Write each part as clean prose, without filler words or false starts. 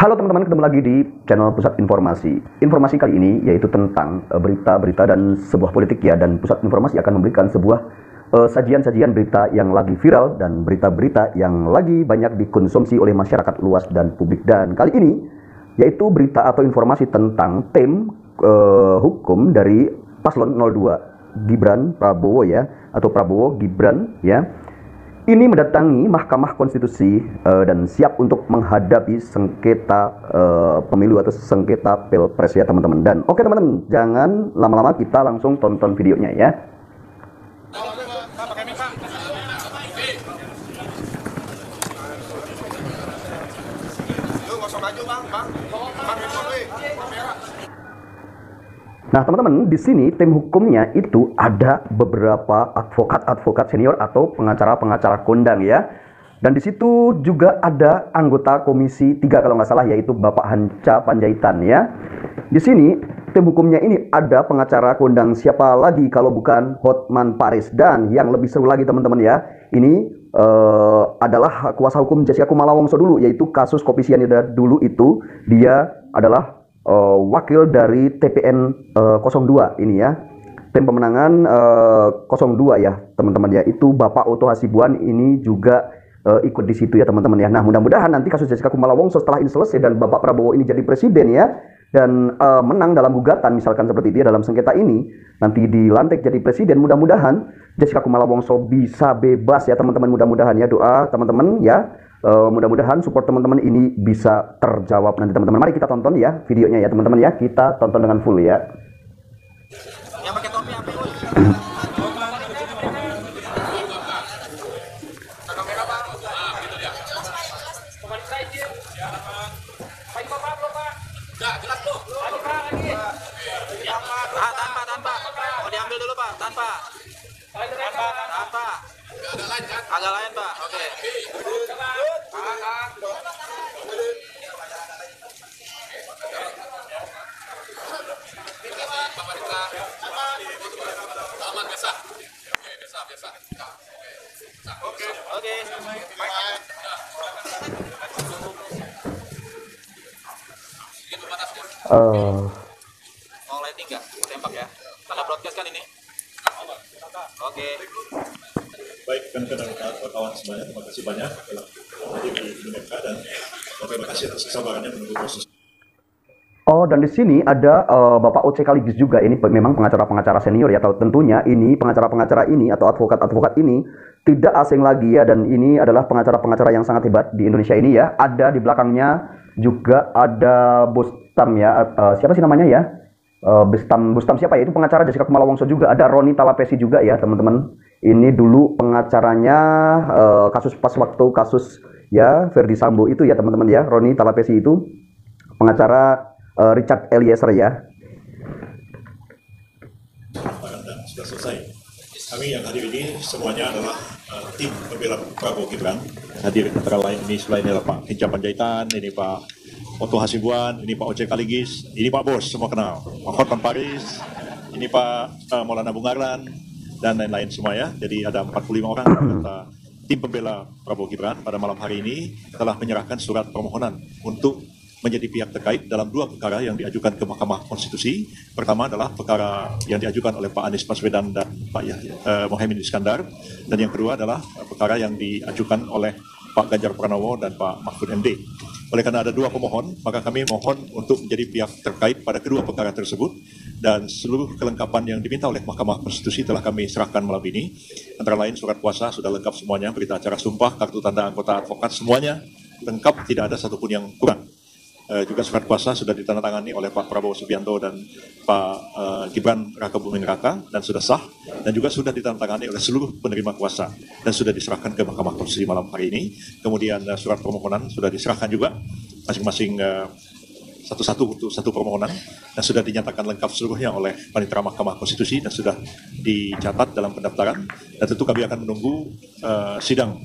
Halo teman-teman, ketemu lagi di channel Pusat Informasi. Informasi kali ini yaitu tentang berita-berita dan sebuah politik ya. Dan Pusat Informasi akan memberikan sebuah sajian-sajian berita yang lagi viral dan berita-berita yang lagi banyak dikonsumsi oleh masyarakat luas dan publik. Dan kali ini yaitu berita atau informasi tentang tim hukum dari Paslon 02 Gibran Prabowo ya, atau Prabowo Gibran ya. Ini mendatangi Mahkamah Konstitusi dan siap untuk menghadapi sengketa pemilu atau sengketa pilpres ya teman-teman. Dan oke teman-teman, jangan lama-lama, kita langsung tonton videonya ya. Nah teman-teman, di sini tim hukumnya itu ada beberapa advokat senior atau pengacara-pengacara kondang ya. Dan di situ juga ada anggota Komisi 3 kalau nggak salah, yaitu Bapak Hanca Panjaitan ya. Di sini tim hukumnya ini ada pengacara kondang, siapa lagi kalau bukan Hotman Paris. Dan yang lebih seru lagi teman-teman ya, ini adalah kuasa hukum Jessica Kumala Wongso dulu, yaitu kasus kopi sianida dulu itu. Dia adalah wakil dari TPN 02 ini ya, tim pemenangan 02 ya teman-teman ya. Itu Bapak Oto Hasibuan ini juga ikut di situ ya teman-teman ya. Nah mudah-mudahan nanti kasus Jessica Kumala Wongso setelah ini selesai dan Bapak Prabowo ini jadi presiden ya, dan menang dalam gugatan misalkan seperti itu ya, dalam sengketa ini nanti dilantik jadi presiden, mudah-mudahan Jessica Kumala Wongso bisa bebas ya teman-teman. Mudah-mudahan ya, doa teman-teman ya. Mudah-mudahan support teman-teman ini bisa terjawab nanti teman-teman. Mari kita tonton ya videonya ya teman-teman ya. Kita tonton dengan full ya. Yang pakai topi apa itu? Kamera Pak. Gitu dia. Kembali saya izin. Ya, Pak. Pak Ibu Pak, belum Pak. Enggak, jelas tuh. Lagi Pak, lagi. Tahan Pak. Mau diambil dulu Pak, tahan Pak. Tahan Pak. Agak lain kan? Agak lain Pak. Oke. Oke. Mau lighting nggak? Tembak ya. Tanda broadcast kan ini. Oke. Baik, kawan-kawan semuanya, terima kasih banyak telah hadir di mereka dan terima kasih atas kesabarannya menunggu proses. Oh, dan di sini ada Bapak Oce Kaligis juga. Ini memang pengacara-pengacara senior ya. Tahu tentunya ini pengacara-pengacara ini atau advokat-advokat ini tidak asing lagi ya, dan ini adalah pengacara-pengacara yang sangat hebat di Indonesia ini ya. Ada di belakangnya juga ada Bustam ya. Siapa sih namanya ya? Bustam siapa ya? Itu pengacara Jessica Kumala Wongso juga. Ada Roni Talapesi juga ya, teman-teman. Ini dulu pengacaranya kasus kasus ya Verdi Sambo itu ya, teman-teman ya. Roni Talapesi itu pengacara Richard Eliezer ya. Dan sudah selesai. Kami yang hadir ini semuanya adalah tim pembela Prabowo Gibran. Hadir antara lain ini selain adalah Pak Hinca Panjaitan, ini Pak Oto Hasibuan, ini Pak Oce Kaligis, ini Pak Bos, semua kenal. Pak Hotman Paris, ini Pak Maulana Bungarlan, dan lain-lain semua ya. Jadi ada 45 orang anggota tim pembela Prabowo Gibran pada malam hari ini telah menyerahkan surat permohonan untuk menjadi pihak terkait dalam dua perkara yang diajukan ke Mahkamah Konstitusi. Pertama adalah perkara yang diajukan oleh Pak Anies Baswedan dan Pak Mohaimin Iskandar, dan yang kedua adalah perkara yang diajukan oleh Pak Ganjar Pranowo dan Pak Mahfud MD. Oleh karena ada dua pemohon, maka kami mohon untuk menjadi pihak terkait pada kedua perkara tersebut, dan seluruh kelengkapan yang diminta oleh Mahkamah Konstitusi telah kami serahkan malam ini. Antara lain surat kuasa sudah lengkap semuanya, berita acara sumpah, kartu tanda anggota advokat, semuanya lengkap, tidak ada satupun yang kurang. Juga surat kuasa sudah ditandatangani oleh Pak Prabowo Subianto dan Pak Gibran Raka Buming Raka dan sudah sah, dan juga sudah ditandatangani oleh seluruh penerima kuasa dan sudah diserahkan ke Mahkamah Konstitusi malam hari ini. Kemudian surat permohonan sudah diserahkan juga masing-masing satu-satu untuk satu permohonan, dan sudah dinyatakan lengkap seluruhnya oleh Panitera Mahkamah Konstitusi dan sudah dicatat dalam pendaftaran. Dan tentu kami akan menunggu sidang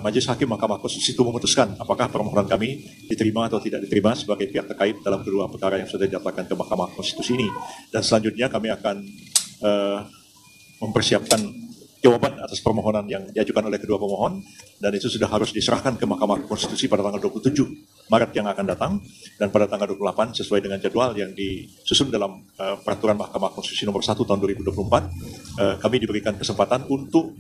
Majelis Hakim Mahkamah Konstitusi itu memutuskan apakah permohonan kami diterima atau tidak diterima sebagai pihak terkait dalam kedua perkara yang sudah dinyatakan ke Mahkamah Konstitusi ini. Dan selanjutnya kami akan mempersiapkan jawaban atas permohonan yang diajukan oleh kedua pemohon, dan itu sudah harus diserahkan ke Mahkamah Konstitusi pada tanggal 27 Maret yang akan datang, dan pada tanggal 28 sesuai dengan jadwal yang disusun dalam peraturan Mahkamah Konstitusi nomor 1 tahun 2024, kami diberikan kesempatan untuk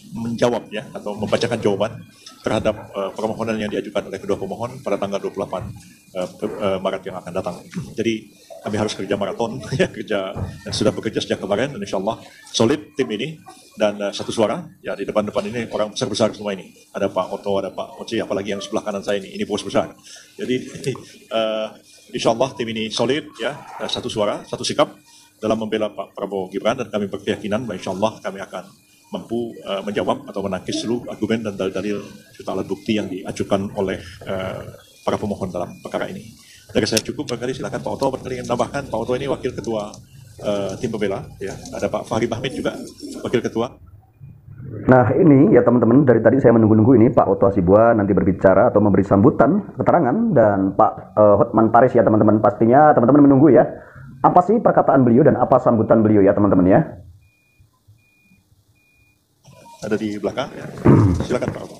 menjawab ya, atau membacakan jawaban terhadap permohonan yang diajukan oleh kedua pemohon pada tanggal 28 Maret yang akan datang. Jadi kami harus kerja maraton, ya, kerja dan sudah bekerja sejak kemarin, dan insya Allah solid tim ini, dan satu suara, ya di depan-depan ini orang besar-besar semua ini. Ada Pak Oto, ada Pak Oce, apalagi yang sebelah kanan saya ini bos besar. Jadi insya Allah tim ini solid, ya, satu suara, satu sikap dalam membela Pak Prabowo Gibran, dan kami berkeyakinan bahwa insya Allah kami akan mampu menjawab atau menangkis seluruh argumen dan dalil-dalil serta alat bukti yang diajukan oleh para pemohon dalam perkara ini. Dari saya cukup, barangkali silakan Pak Oto barangkali ingin menambahkan. Pak Oto ini wakil ketua tim pembela, ya. Ada Pak Fahri Bahmid juga wakil ketua. Nah ini ya teman-teman, dari tadi saya menunggu-nunggu ini Pak Oto Hasibuan nanti berbicara atau memberi sambutan keterangan, dan Pak Hotman Paris ya teman-teman. Pastinya teman-teman menunggu ya, apa sih perkataan beliau dan apa sambutan beliau ya teman-teman ya. Ada di belakang, ya. Silakan Pak Oto.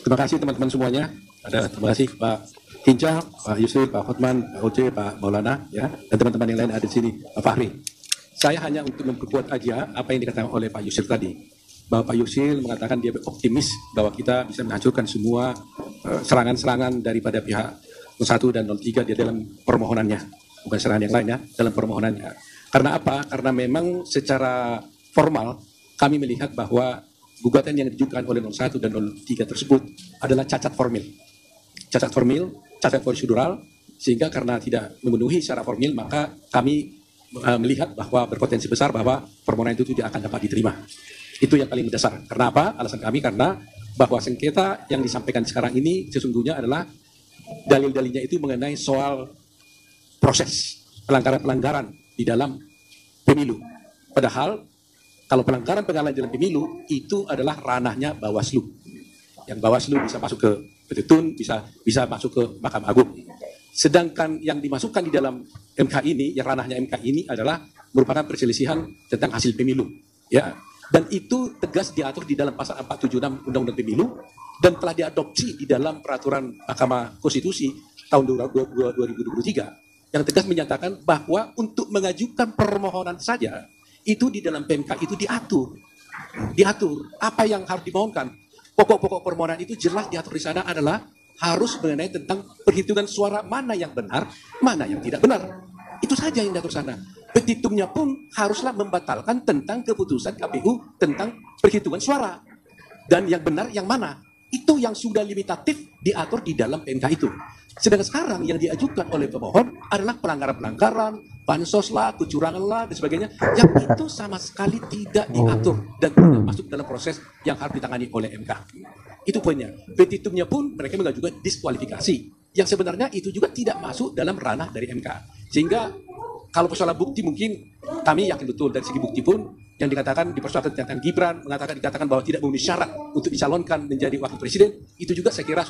Terima kasih teman-teman semuanya. Terima kasih Pak Hinca, Pak Yusril, Pak Hotman, Pak Oce, Pak Maulana, ya, dan teman-teman yang lain ada di sini, Pak Fahri. Saya hanya untuk memperkuat aja apa yang dikatakan oleh Pak Yusril tadi, bahwa Pak Yusril mengatakan dia optimis bahwa kita bisa menghancurkan semua serangan-serangan daripada pihak 01 dan 03 di dalam permohonannya, bukan serangan yang lainnya, dalam permohonannya. Karena apa? Karena memang secara formal kami melihat bahwa gugatan yang diajukan oleh 01 dan 03 tersebut adalah cacat formil. Cacat formil, cacat prosedural, sehingga karena tidak memenuhi secara formil, maka kami melihat bahwa berpotensi besar bahwa permohonan itu tidak akan dapat diterima. Itu yang paling mendasar. Karena apa? Alasan kami karena bahwa sengketa yang disampaikan sekarang ini sesungguhnya adalah dalil-dalilnya itu mengenai soal proses pelanggaran-pelanggaran di dalam pemilu. Padahal kalau pelanggaran-pelanggaran dalam pemilu itu adalah ranahnya Bawaslu. Yang Bawaslu bisa masuk ke Petitun, bisa masuk ke Mahkamah Agung. Sedangkan yang dimasukkan di dalam MK ini, yang ranahnya MK ini adalah merupakan perselisihan tentang hasil pemilu. Ya. Dan itu tegas diatur di dalam pasal 476 Undang-Undang Pemilu dan telah diadopsi di dalam peraturan Mahkamah Konstitusi tahun 2023 yang tegas menyatakan bahwa untuk mengajukan permohonan saja itu di dalam PMK itu diatur apa yang harus dimohonkan. Pokok-pokok permohonan itu jelas diatur di sana adalah harus mengenai tentang perhitungan suara mana yang benar, mana yang tidak benar. Itu saja yang diatur sana. Petitumnya pun haruslah membatalkan tentang keputusan KPU tentang perhitungan suara. Dan yang benar yang mana. Itu yang sudah limitatif diatur di dalam PMK itu. Sedangkan sekarang yang diajukan oleh pemohon adalah pelanggaran-pelanggaran, bansos lah, kecurangan lah, dan sebagainya. Yang itu sama sekali tidak diatur dan tidak masuk dalam proses yang harus ditangani oleh MK. Itu poinnya. Petitumnya pun mereka mengajukan diskualifikasi. Yang sebenarnya itu juga tidak masuk dalam ranah dari MK. Sehingga kalau persoalan bukti mungkin kami yakin betul dari segi bukti pun yang dikatakan dipersoalkan tentang Gibran dikatakan bahwa tidak memenuhi syarat untuk dicalonkan menjadi wakil presiden, itu juga saya kira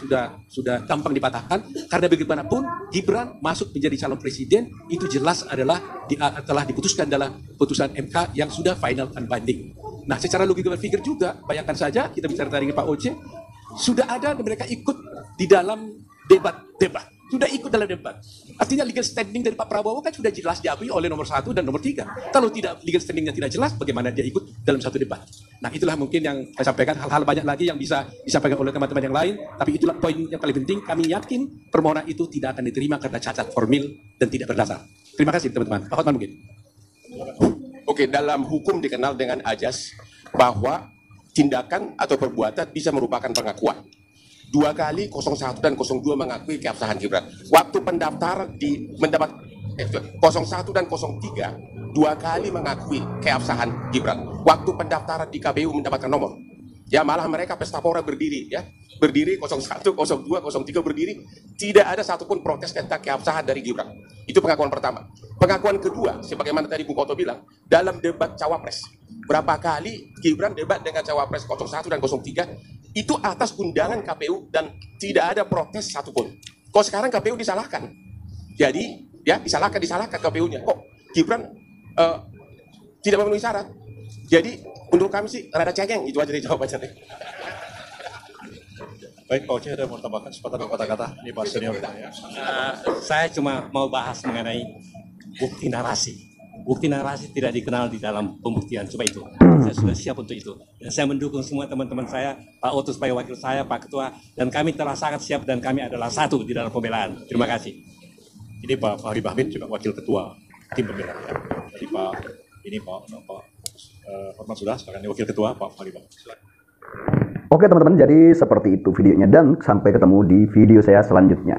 sudah gampang dipatahkan karena bagaimanapun Gibran masuk menjadi calon presiden itu jelas adalah telah diputuskan dalam putusan MK yang sudah final and binding. Nah, secara logika berpikir juga bayangkan saja kita bicara tadi dengan Pak Oce, sudah ada mereka ikut di dalam debat. Sudah ikut dalam debat. Artinya legal standing dari Pak Prabowo kan sudah jelas diakui oleh nomor 1 dan nomor 3. Kalau tidak legal standingnya tidak jelas, bagaimana dia ikut dalam satu debat? Nah, itulah mungkin yang saya sampaikan. Hal-hal banyak lagi yang bisa disampaikan oleh teman-teman yang lain. Tapi itulah poin yang paling penting. Kami yakin permohonan itu tidak akan diterima karena cacat formil dan tidak berdasar. Terima kasih teman-teman. Pak Hotman mungkin. Oke, dalam hukum dikenal dengan ajas bahwa tindakan atau perbuatan bisa merupakan pengakuan. 2 kali 01 dan 02 mengakui keabsahan Gibran. Waktu pendaftaran mendapat 01 dan 03 2 kali mengakui keabsahan Gibran. Waktu pendaftaran di KPU mendapatkan nomor. Ya, malah mereka pesta pora berdiri, ya. Berdiri 01, 02, 03 berdiri, tidak ada satupun protes tentang keabsahan dari Gibran. Itu pengakuan pertama. Pengakuan kedua, sebagaimana tadi Bung Koto bilang, dalam debat cawapres. Berapa kali Gibran debat dengan cawapres 01 dan 03 itu atas undangan KPU dan tidak ada protes satupun. Kok sekarang KPU disalahkan? Jadi, ya disalahkan KPU-nya. Kok Gibran tidak memenuhi syarat? Jadi menurut kami sih rada cengeng, itu aja nih jawabannya. Baik, Pak Oce ada mau tambahkan sepatah kata-kata? Ini Pak Senior. Saya cuma mau bahas mengenai bukti narasi. Bukti narasi tidak dikenal di dalam pembuktian, coba itu. Saya sudah siap untuk itu. Dan saya mendukung semua teman-teman saya, Pak Oto sebagai wakil saya, Pak Ketua, dan kami telah sangat siap dan kami adalah satu di dalam pembelaan. Terima kasih. Ini Pak Fahri Bahmin juga wakil ketua tim pembelaan. Jadi Pak Hotman sudah, sekarang ini wakil ketua Pak Fahri Bahmin. Oke teman-teman, jadi seperti itu videonya dan sampai ketemu di video saya selanjutnya.